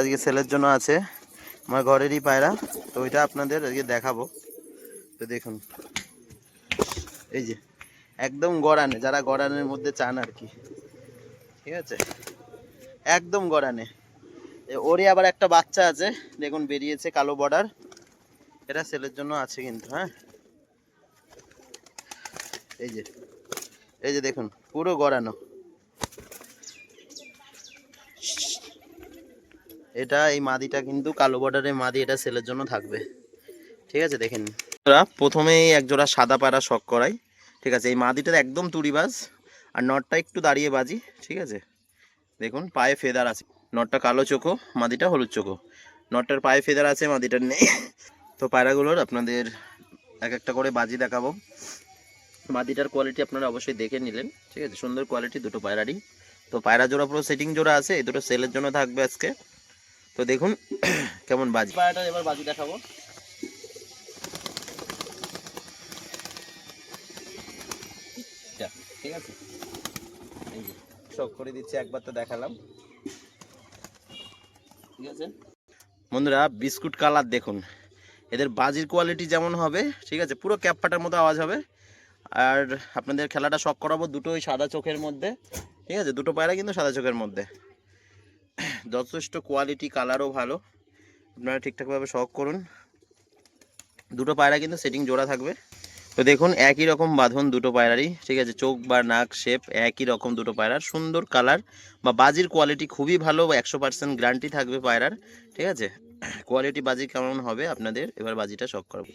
আজকে সেলের জন্য আছে আমার ঘরেরই পায়রা, তো ওইটা আপনাদের আজকে দেখাবো। তো দেখুন এই যে একদম গড়ানে, যারা গড়ানের মধ্যে চান আর কি, ঠিক আছে, একদম গড়ানে। ওরই আবার একটা বাচ্চা আছে, দেখুন বেরিয়েছে কালো বর্ডার, এটা সেলের জন্য আছে কিন্তু। হ্যাঁ এই যে, এই যে দেখুন পুরো গড়ানো, এটা এই মাদিটা কিন্তু কালো বর্ডারের মাদি, এটা সেলের জন্য থাকবে, ঠিক আছে। দেখেন প্রথমেই এক জোড়া সাদা পায়রা শখ করাই, ঠিক আছে। এই মাদিটার একদম তুড়িবাজ, আর নটটা একটু দাঁড়িয়ে বাজি, ঠিক আছে। দেখুন পায়ে ফেদার আছে, নটটা কালো চোখো, মাদিটা হলুদ চোখো। নটটার পায়ে ফেদার আছে, মাদিটার নেই। তো পায়রাগুলোর আপনাদের এক একটা করে বাজি দেখাবো। মাদিটার কোয়ালিটি আপনারা অবশ্যই দেখে নিলেন, ঠিক আছে, সুন্দর কোয়ালিটি দুটো পায়রারই। তো পায়রা জোড়া পুরো সেটিং জোড়া আছে, এই দুটো সেলের জন্য থাকবে আজকে। তো দেখুন কেমন বাজি, পায়রাটা এবার বাজি দেখাবো। ঠিক আছে, এই যে শখ করে দিচ্ছি, একবার তো দেখালাম, ঠিক আছে। বন্ধুরা বিস্কুট কালার দেখুন, এদের বাজির কোয়ালিটি যেমন হবে, ঠিক আছে, পুরো ক্যাপ ফাটার মতো আওয়াজ হবে। আর আপনাদের খেলাটা শখ করাবো দুটোই সাদা চোখের মধ্যে, ঠিক আছে, দুটো পায়রা কিন্তু সাদা চোখের মধ্যে, যথেষ্ট কোয়ালিটি, কালারও ভালো। আপনারা ঠিকঠাকভাবে শখ করুন, দুটো পায়রা কিন্তু সেটিং জোড়া থাকবে। তো দেখুন একই রকম বাঁধন দুটো পায়রারই, ঠিক আছে, চোখ বা নাক শেপ একই রকম দুটো পায়রার, সুন্দর কালার বা বাজির কোয়ালিটি খুবই ভালো, 100% গ্যারান্টি থাকবে পায়রার, ঠিক আছে। কোয়ালিটি বাজি কেমন হবে আপনাদের এবার বাজিটা শখ করবো।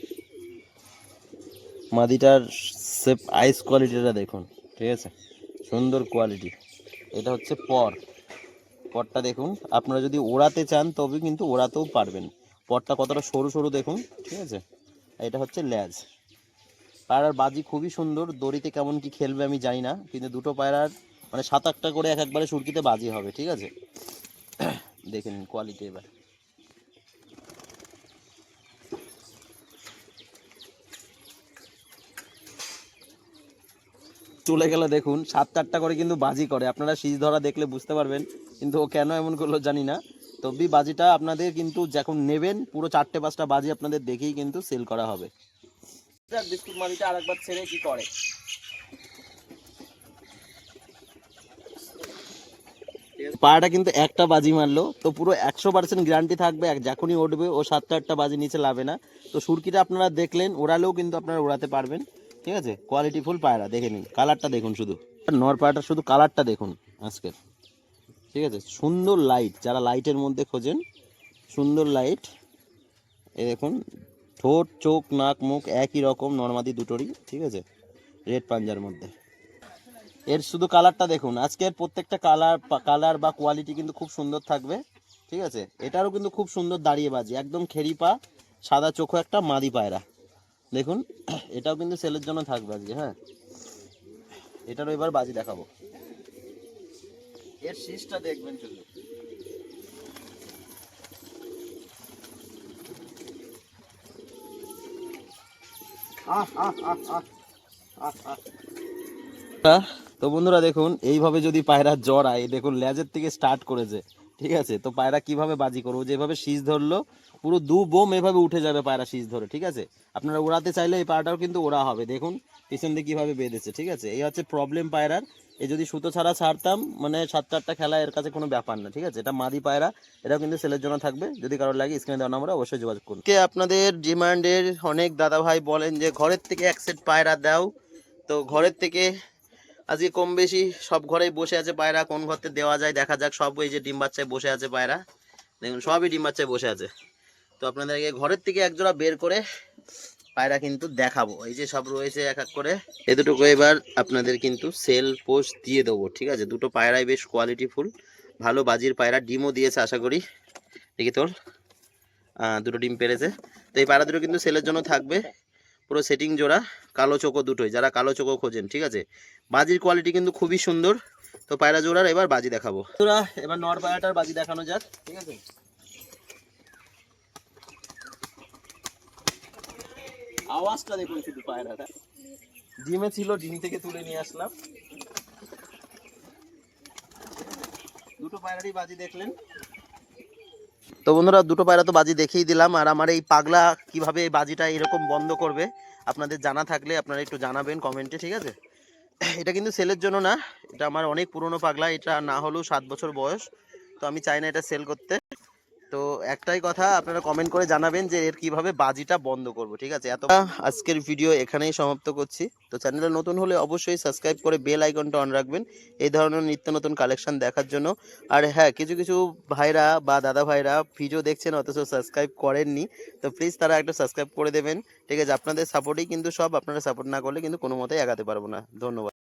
মাদিটার শেপ আইস কোয়ালিটিটা দেখুন, ঠিক আছে, সুন্দর কোয়ালিটি। এটা হচ্ছে পরটা দেখুন, আপনারা যদি ওড়াতে চান তবে কিন্তু ওড়াতেও পারবেন। পরটা কতটা সরু সরু দেখুন, ঠিক আছে। এটা হচ্ছে ল্যাজ। পায়রার বাজি খুবই সুন্দর, দড়িতে কেমন কি খেলবে আমি জানি না, কিন্তু দুটো পায়রার মানে 7-8টা করে এক একবারে সুরকিতে বাজি হবে, ঠিক আছে। দেখে নিন কোয়ালিটি এবার। চলে গেল দেখুন, 7-8টা করে কিন্তু বাজি করে, আপনারা শীষ ধরা দেখলে বুঝতে পারবেন, কিন্তু ও কেন এমন করলো জানি না। তবে বাজিটা আপনাদের কিন্তু যখন নেবেন পুরো 4-5টা বাজি আপনাদের দেখেই কিন্তু সেল করা হবে। বিস্কুট মাদিটা আরেকবার ছেড়ে কি করে, পায়রাটা কিন্তু একটা বাজি মারলো, তো পুরো 100% গ্যারান্টি থাকবে, যখনই উঠবে ও 7-8টা বাজি নিচে লাভে না। তো সুরকিটা আপনারা দেখলেন, ওড়ালেও কিন্তু আপনারা ওড়াতে পারবেন, ঠিক আছে। কোয়ালিটি ফুল পায়রা, দেখে নিন কালারটা দেখুন, শুধু নর পায়রাটার শুধু কালারটা দেখুন আজকের, ঠিক আছে। সুন্দর লাইট, যারা লাইটের মধ্যে খোঁজেন, সুন্দর লাইট। এই দেখুন ঠোঁট চোখ নাক মুখ একই রকম, নর্মাদি দুটোরই, ঠিক আছে, রেড পাঞ্জার মধ্যে। এর শুধু কালারটা দেখুন, আজকের প্রত্যেকটা কালার বা কোয়ালিটি কিন্তু খুব সুন্দর থাকবে, ঠিক আছে। এটারও কিন্তু খুব সুন্দর দাঁড়িয়ে বাজি, একদম খেরিপা সাদা চোখো একটা মাদি পায়রা দেখুন। এটাও কিন্তু সেলের জন্য থাকবে আজকে। হ্যাঁ এটারও এবার বাজি দেখাবো, এর শীষটা দেখবেন শুধু। তো বন্ধুরা দেখুন, এইভাবে যদি পায়রা জড়ায়, দেখুন লেজের থেকে স্টার্ট করেছে, ঠিক আছে। তো পায়রা কিভাবে বাজি করবো, যেভাবে শীষ ধরলো পুরো দু বোম এভাবে উঠে যাবে পায়রা শীষ ধরে, ঠিক আছে। আপনারা ওড়াতে চাইলে এই পায়রাটাও কিন্তু ওড়া হবে, দেখুন পিছন দিয়ে কীভাবে বেঁধেছে, ঠিক আছে। এই হচ্ছে প্রবলেম পায়রার। এই যদি সুতো ছাড়া ছাড়তাম মানে 7-8টা খেলা এর কাছে কোনো ব্যাপার না, ঠিক আছে। এটা মাদি পায়রা, এটাও কিন্তু সেলের জন্য থাকবে, যদি কারোর লাগে স্ক্রিনে দেওয়া নম্বরে অবশ্যই যোগাযোগ করুন। আপনাদের ডিমান্ডের অনেক দাদা ভাই বলেন যে ঘরের থেকে এক সেট পায়রা দাও, তো ঘরের থেকে আজকে কম বেশি সব ঘরেই বসে আছে পায়রা, কোন ঘরতে দেওয়া যায় দেখা যাক। সব এই যে ডিম বাচ্চায় বসে আছে পায়রা, দেখুন সবই ডিম বাচ্চায় বসে আছে। তো আপনাদেরকে ঘরের থেকে একজোড়া বের করে পায়রা কিন্তু দেখাবো, এই যে সব রয়েছে এক এক করে, এ দুটোকে এবার আপনাদের কিন্তু সেল পোস্ট দিয়ে দেবো, ঠিক আছে। দুটো পায়রাই বেশ কোয়ালিটি ফুল, ভালো বাজির পায়রা, ডিমও দিয়েছে আশা করি, দেখি তোর দুটো ডিম পেরেছে। তো এই পায়রা দুটো কিন্তু সেলের জন্য থাকবে, পুরো সেটিং জোড়া, কালো চোখো দুটোই, যারা কালো চোখো খোঁজেন, ঠিক আছে। বাজির কোয়ালিটি কিন্তু খুবই সুন্দর। তো পায়রা জোড়ার এবার বাজি দেখাবো, এবার নর পায়রাটার বাজি দেখানো যাক, ঠিক আছে। আওয়াজটা দেখুন শুধু, পায়রাটা ডিমে ছিল, ডিম থেকে তুলে নিয়ে আসলাম। দুটো পায়রারই বাজি দেখলেন, তো বন্ধুরা দুটো পায়রা তো বাজি দেখিয়ে দিলাম, আর আমার এই পাগলা কিভাবে এই বাজিটা এরকম বন্ধ করবে আপনাদের জানা থাকলে আপনারা একটু জানাবেন কমেন্টে, ঠিক আছে। এটা কিন্তু সেলের জন্য না, এটা আমার অনেক পুরনো পাগলা, এটা না হলেও 7 বছর বয়স। তো আমি চাই না এটা সেল করতে। তো একটাই কথা, আপনারা কমেন্ট করে জানাবেন যে এর কিভাবে বাজিটা বন্ধ করব, ঠিক আছে। এত আজকের ভিডিও এখানেই সমাপ্ত করছি। তো চ্যানেলে নতুন হলে অবশ্যই সাবস্ক্রাইব করে বেল আইকনটা অন রাখবেন এই ধরনের নিত্য নতুন কালেকশন দেখার জন্য। আর হ্যাঁ, কিছু কিছু ভাইরা বা দাদা ভাইরা ভিডিও দেখছেন অথচ সাবস্ক্রাইব করেননি, তো প্লিজ তারা একটা সাবস্ক্রাইব করে দেবেন, ঠিক আছে। আপনাদের সাপোর্টেই কিন্তু সব, আপনারা সাপোর্ট না করলে কিন্তু কোনো মতেই এগাতে পারবো না। ধন্যবাদ।